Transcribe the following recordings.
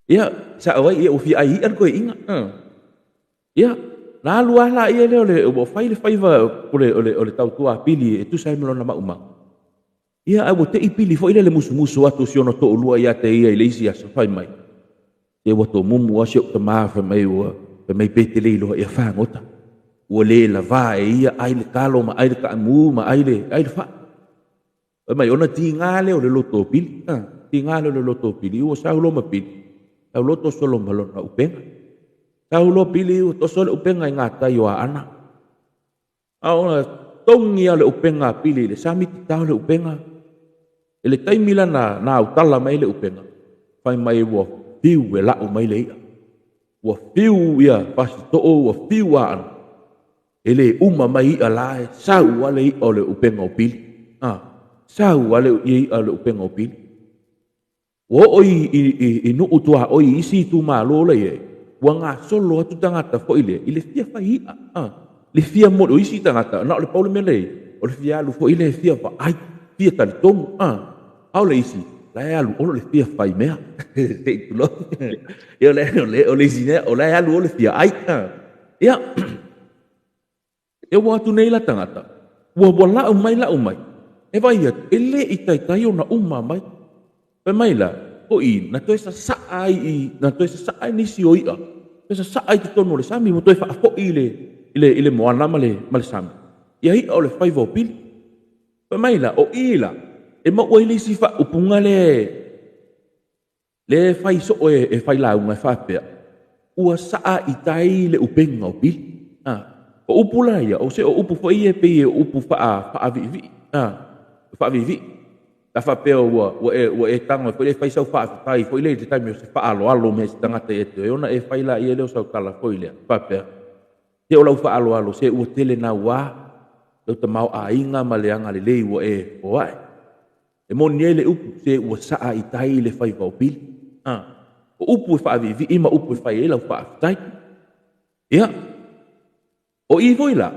Ia sa awai ia ufi ai an koe inga. Ia na lua la ia le o fai va ole tau tua pili e tu sai melona ma uma. Ia ai te ipili fo ile le musu atu si ono to lua ia te ia ile isi asa fai mai. Te wa to mumu asio te mafa mai wa pe mai pete le lo ia fa ngota. Ua le la va e ia ai le kalo ma ai le ka mu ma ai le fa. Mai ona tinga le o le loto pili. Tinga le loto pili o sa lo ma pili. Tau loto solo malona upenga. Tau lo pili o to solo upenga ngata yo ana. Au tongi ale upenga pili le sami tau le upenga. Ele tai mila na utala mai le upenga. Fai mai wo fiu e la mai le ia. Wo fiu ia pas to wo fiu an. Ele uma mai ala sau ale o le upenga o pili. Sau ale i ale upenga o pili. Wo oi i no utua oi isi tu malo le ye. Wa nga solo atu tangata fo ile fia fai le fia mo isi tangata na le paulo mele o le fia lu fo ile fia fa ai fia tal tom au le isi la ya lu o le fia fai mea te tu lo yo le o le sine o la ya lu o le fia ai ya e wa tu nei la tangata wa la umai e vai ele itai tai ona uma mai pe mai la o i na to esa saai ni si oia esa saai te tono le sami mo to fa fo ile mo ana male sami ia hi o le fai vo pil pe mai la o ila e mo o ile si fa upunga le fai so e fai la unga fa pe ua saa i tai le upenga o pil o upula ia o se o upu fo ie pe o upu fa vi fa vi la fa pe o e tanga ko le fai sau fa tai foi le tai me se fa alo me tanga te e ona e fai la ia le sau kala foi le fa pe te o la fa alo se o tele na wa o te mau a inga maleanga le lei o e o ai e mo niele upu se o sa i tai le fai va pil o upu fa vi ima upu fai e la fa tai ia o i foi la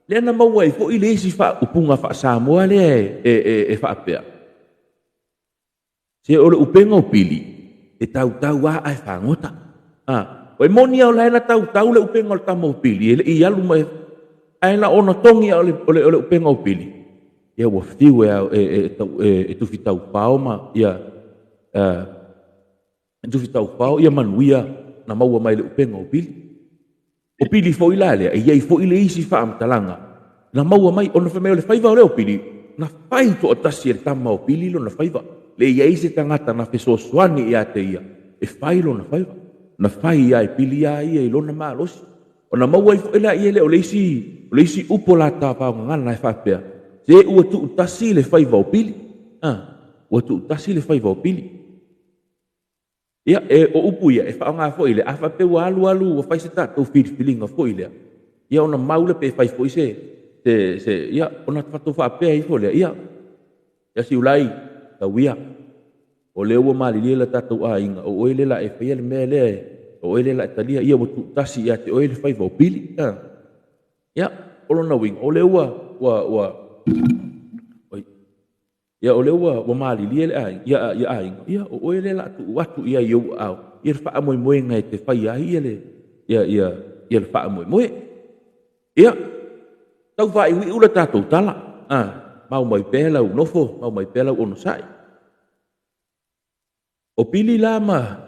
le na mau ai foi le si fa upunga fa sa mo le e fa pe se o le upenga o pili e tau wa ai whangota o e moni au laena tau le upenga o le tamo o pili e le i alu mai ai na ona tongi o le upenga o pili ia ua fiu e tufi tau pao ma ia tufi tau pao ia manuia na maua mai le upenga o pili fo i lale e iai fo i le isi wha amtalanga na maua mai ona whamea o le whaiva o le o pili na whai to o tasi e le tama o pili lo na whaiva le iai se tangata na fesoasoani ia te ia e whai lo na whaiva na whai ia e pili ia ia i lona maalosi o na maua i fo ila ia le o le isi upo la tāpao ngana e whapea se ua tu utasi le whaiva o pili ua tu utasi le whaiva o pili ia e o upu ia e whaonga fo ile a whape wa alu o whai se tātou whiriwhilinga fo ile ia ona maule pe whai fo i se ia ona whatu whapea i fo ile ia si ulai tawia o le ua mali la tatou a inga o ele la e fai le mea le o ele la talia ia o tasi ia te o ele fai vo pili ia o lona wing o le ua ia o le ua mali le ia a inga ia o ele la tu watu ia iu au ia fa mo mo ngai te fai ai ia le fa mo ia tau vai wi ula tatou tala mau mai pela o nofo mau mai pela o no sai o pili lama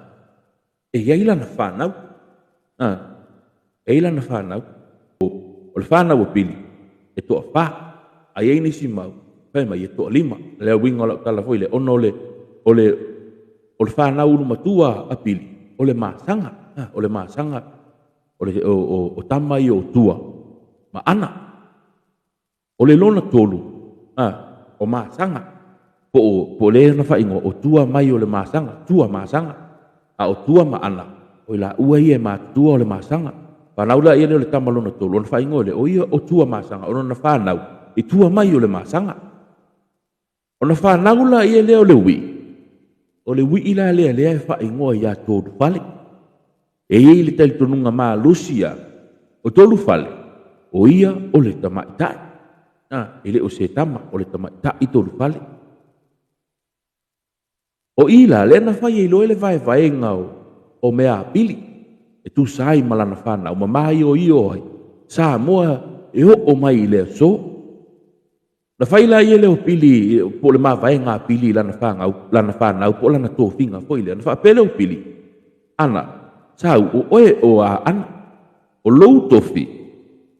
e iaila na whanau e ila na whanau o le whanau o pili e toa wha a iei nisi mau whai mai e toa lima le winga o la tala foi le ono o le whanau unu matua a pili o le masanga o tamai o tua ma ana o le lona tolu o masanga po le na fa ingo o tua mai o le masanga o tua ma ana o la ua ia ma tua o le masanga pa laula ia le tamalona tolu na fa ingo le o ia o tua masanga o na fa nau i tua mai o le masanga o na fa nau la ia le o le wi ila le fa ingo ia tolu fale e ia le tel tonunga ma lucia o tolu fale o ia o le tamaitai ile o se tama o le tamaitai i tolu fale o ila le na fai ilo ele vai ngau o mea pili. E tu sai malana whana, o mamai o io ai. Sa moa e o mai le so. Na whaila i leo pili, po le mawai ngā pili lana whana, po lana tō whinga fo i lea. Na whapele o pili. Ana, sa o oe o a ana, o lou tofi,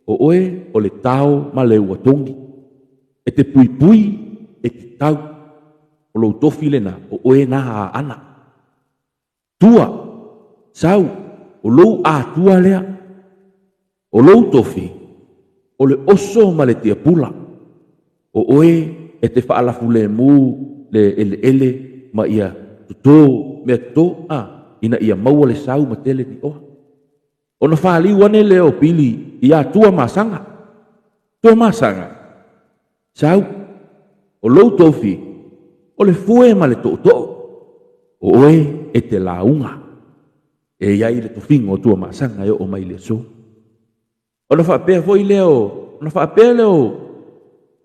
o oe o le tau ma le uatongi. E te pui pui, e te tau, o lou tofi le na, o oe na a ana. Tua, sau, o lou a tua lea, o lou tofi, o le oso ma le tia pula, o oe e te whaalafu le mu, le ele ma ia tuto, mea tuto, ina ia maua le sau ma tele ni oa. O na whaali wane le o pili, ia tua masanga, sau, o lou tofi, o le fue ma le to'o, o oe e te launga, e iai le tofinga o tua masanga e o mai le so. O na whapea foi leo, na whapea leo,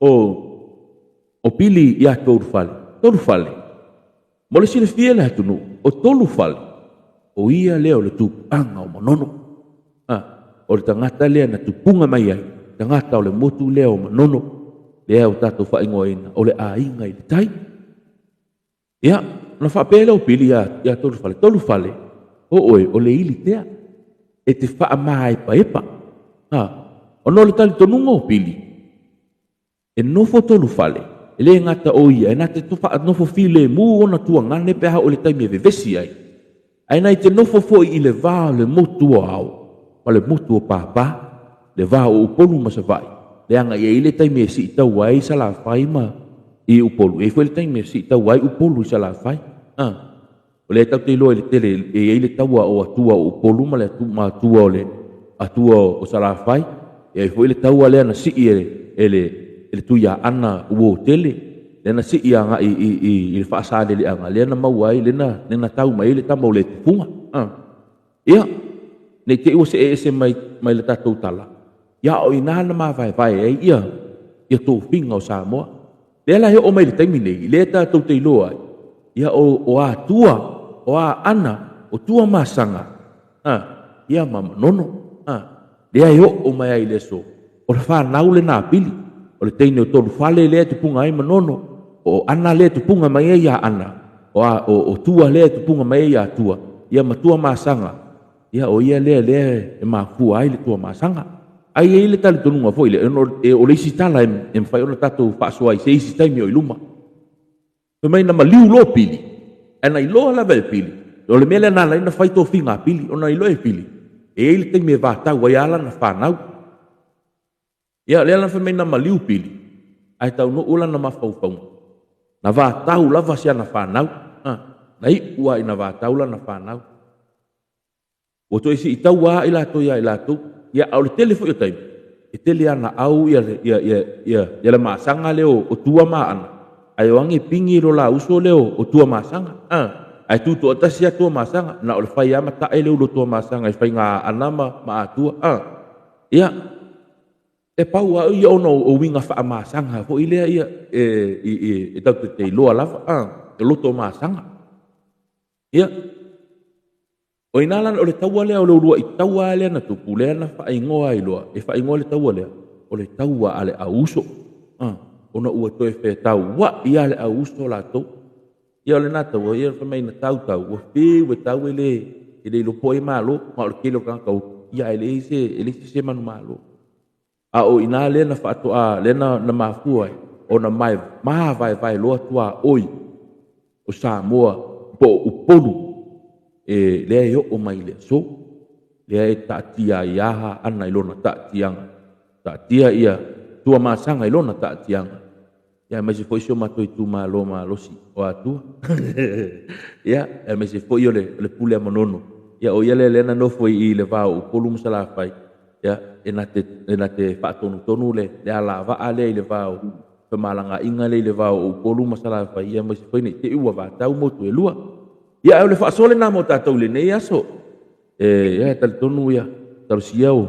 o pili ia toru fale. Mo le sile fie le hatunu, o tolu fale, o ia leo le tupanga o manono. O le tangata lea na tupunga mai ai, tangata o le motu leo manono, lea o tato whaingoina, o le ainga i le tai. Ia, na whapea leo pili ia tolu fale, o oe, o le ili tea, e te wha mai pa epa. O no le tali tonunga o pili, e nofo tolu fale, e le ngata o ia, e na te tofa nofo file mu ona tua ngane peha o le taimi e vevesi ai. Ai nai te nofo foi i le vā le motu o au, ma le motu o pāpā, le vā o upolu masavai, le anga ia i le taimi e si tau ai sa la fai ma i upolu, e foi le taimi e si tau ai upolu i sa la fai. O le tau te ilo e le tele, e le taua o atua o upolu, ma le atua o le atua o sa la fai, e foi le taua le ana si e le tuia ana uo tele, le na si i anga i le whaasale le anga, le na mauai, le na tau mai le tamau le tupunga. Ia, nei te iwa se e mai le tatou tala. Ia o ina na mawai e ia tō whinga o Samoa. Le ala he o mai le taimi nei, le tatou te iloa. Ia o a tua, o a ana, o tua masanga. Ia mama nono. Le ai o mai ai le so. O le whanau le nā pili. O le teine o tolu fale lea tupunga ai manono, o ana lea tupunga mai ai a ana, o tua lea tupunga mai ai a tua, ia matua masanga, ia o ia lea e mafua ai le tua masanga. Ai e le tali tonunga foi, o le isi tala e mwhai ona tatou whaasua ai, se isi taimi o iluma. So mai na maliu lo pili, ana iloa lava e pili, o le mele nana ina whai tō whinga pili, ona iloa e pili, e le taimi e vātau ai ala na whanau. Ia le ala whamei na maliu pili, ai tau no ula na mawhauwhau. Na vātau lava sia na whanau, na i ua i na vātau la na whanau. O to isi i tau wā i lato ia i lato, ia au le tele fo i o taimi, e tele ana au ia le maasanga leo o tua maa ana, ai o ange pingi ro la uso leo o tua maasanga, ai tu to atasia tua maasanga, na o le whai ama tae leo lo tua maasanga, ai whai ngā anama maa tua, ia, e pau a ia ono o winga wha maasanga, fo i lea ia e tau te iloa lava, e loto maasanga. Ia, o inalan o le taua lea o le urua i taua lea na tupu, lea na wha ingoa iloa, e wha ingoa le taua lea, o le taua ale a uso, ona ua toe whea tau, wa ia le a uso la tau. Ia o le nata ua ia whamei na tau, ua whiu e tau e le ilopo e malo, ma o le kelo kankau, ia e le se manu malo. A o ina le na whaatoa, le na mafua ai, o na mai vai loa tua oi, o Samoa, po upolu, e lea i o mai le so, lea e taatia iaha ana ilona taatianga, taatia ia, tua masanga ilona taatianga, ia mai se foi sio matoi tu malo si, o atua, ia, mai se foi o le pule manono, ia o ia le na no foi i le vau, upolu msala fai, ia, e na te whaatonu le ala vaa le i le vau, whamalanga inga le i le vau, upolu masala fai, ia mai se foi nei te ua vātau motu e lua. Ia, le whaasole nā mo tātou le nei aso, ia, tali tonu ia, taro siau,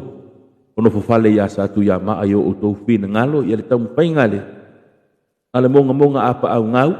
ono fofale ia sa atu ia maa i o tau whina ngalo, ia le tau mwhai ngale, ale monga apa au ngau,